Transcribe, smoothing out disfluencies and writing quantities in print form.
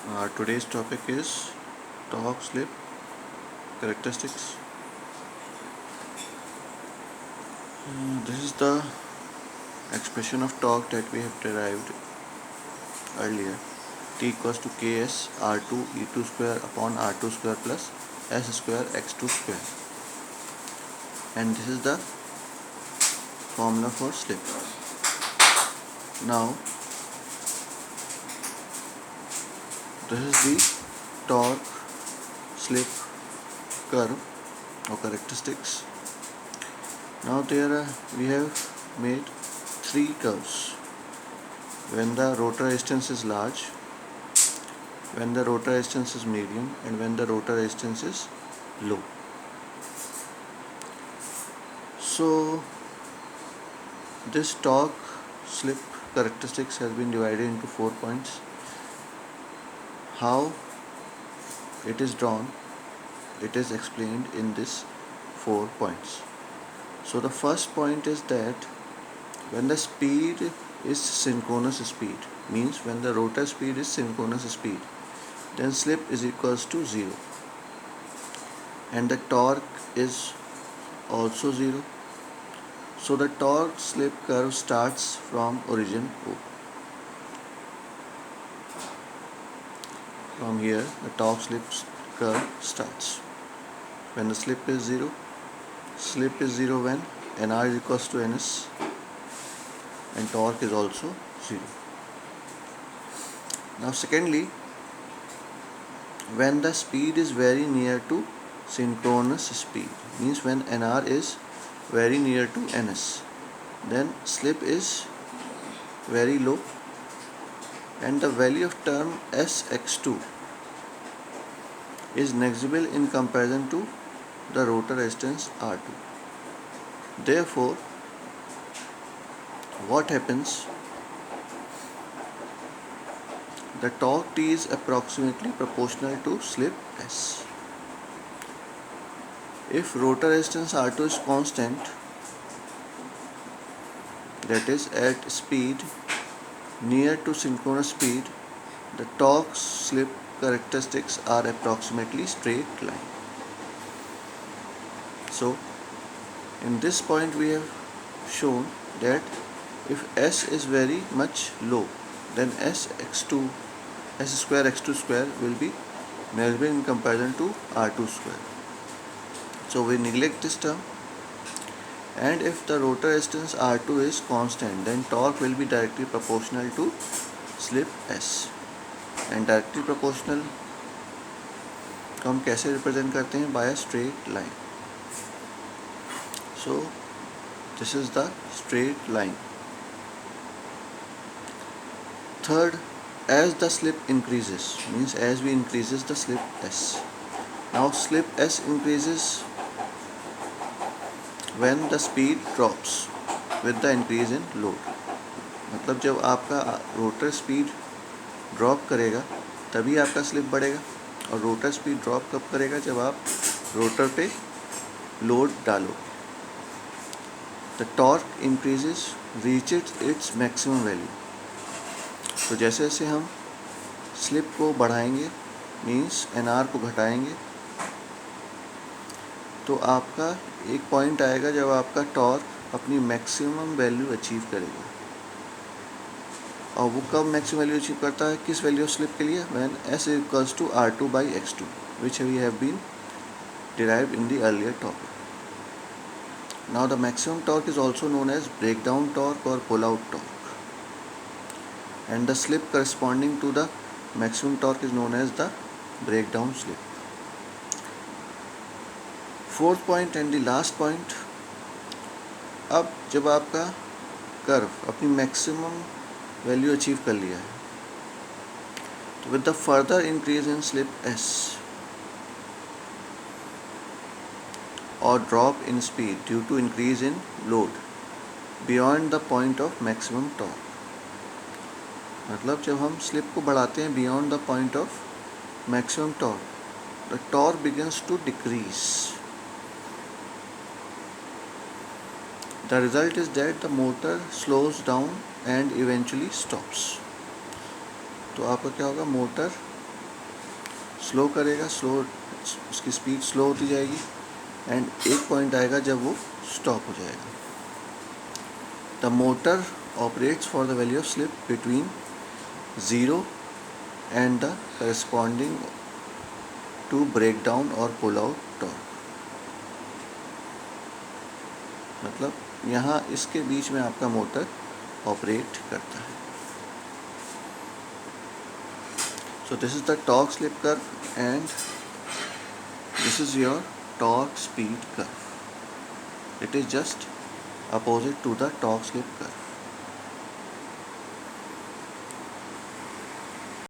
Today's topic is torque slip characteristics. This is the expression of torque that we have derived earlier. T equals to Ks R2 E2 square upon R2 square plus S square X2 square. And this is the formula for slip. Now, this is the torque slip curve or characteristics. Now we have made three curves. When the rotor resistance is large, when the rotor resistance is medium, and when the rotor resistance is low. So this torque slip characteristics has been divided into 4 points. How it is drawn, it is explained in this 4 points. So the first point is that when the speed is synchronous speed, means when the rotor speed is synchronous speed, then slip is equals to 0 and the torque is also 0. So the torque slip curve starts from origin O. From here the torque slip curve starts. When the slip is 0 when NR is equals to NS and torque is also 0. Now secondly, when the speed is very near to synchronous speed, means when NR is very near to NS, then slip is very low and the value of term Sx2 is negligible in comparison to the rotor resistance R2. Therefore, what happens? The torque T is approximately proportional to slip S. If rotor resistance R2 is constant, that is at speed near to synchronous speed, the torque slip characteristics are approximately straight line. So in this point we have shown that if S is very much low, then S square X2 square will be negligible in comparison to R2 square. So we neglect this term, and if the rotor resistance R2 is constant, then torque will be directly proportional to slip S. And directly proportional को हम कैसे represent करते हैं? By a straight line. So this is the straight line. Third, as the slip increases, means as we increases the slip S. Now slip S increases when the speed drops with the increase in load. मतलब जब आपका rotor speed drop करेगा तभी आपका slip बढ़ेगा, और rotor speed drop कब करेगा? जब आप रोटर पे लोड डालो. The torque increases reaches its maximum value. तो जैसे जैसे हम स्लिप को बढ़ाएंगे, मीन्स NR को घटाएंगे, तो आपका एक पॉइंट आएगा जब आपका टॉर्क अपनी मैक्सिमम वैल्यू अचीव करेगा. और वो कब मैक्सिमम वैल्यू अचीव करता है? किस वैल्यू ऑफ स्लिप के लिए? When S equals to R2 by X2, which we have been derived in the earlier topic. Now the maximum torque is also known as breakdown torque or pull-out torque, and the slip corresponding to the maximum torque is known as the breakdown slip. Fourth point and the last point, अब जब आपका curve अपनी maximum value achieve कर लिया है, तो with the further increase in slip S or drop in speed due to increase in load beyond the point of maximum torque, मतलब जब हम स्लिप को बढ़ाते हैं beyond the point of maximum torque, the torque begins to decrease. The result is that the motor slows down and eventually stops. तो आपका क्या होगा? मोटर स्लो करेगा, स्लो उसकी स्पीड स्लो होती जाएगी एंड एक पॉइंट आएगा जब वो स्टॉप हो जाएगा. The motor operates for the value of slip between 0 and the corresponding to break down और पुल आउट टॉर्क. मतलब यहाँ इसके बीच में आपका मोटर ऑपरेट करता है. So this is the torque slip curve and this is your torque speed curve. It is just opposite to the torque slip curve.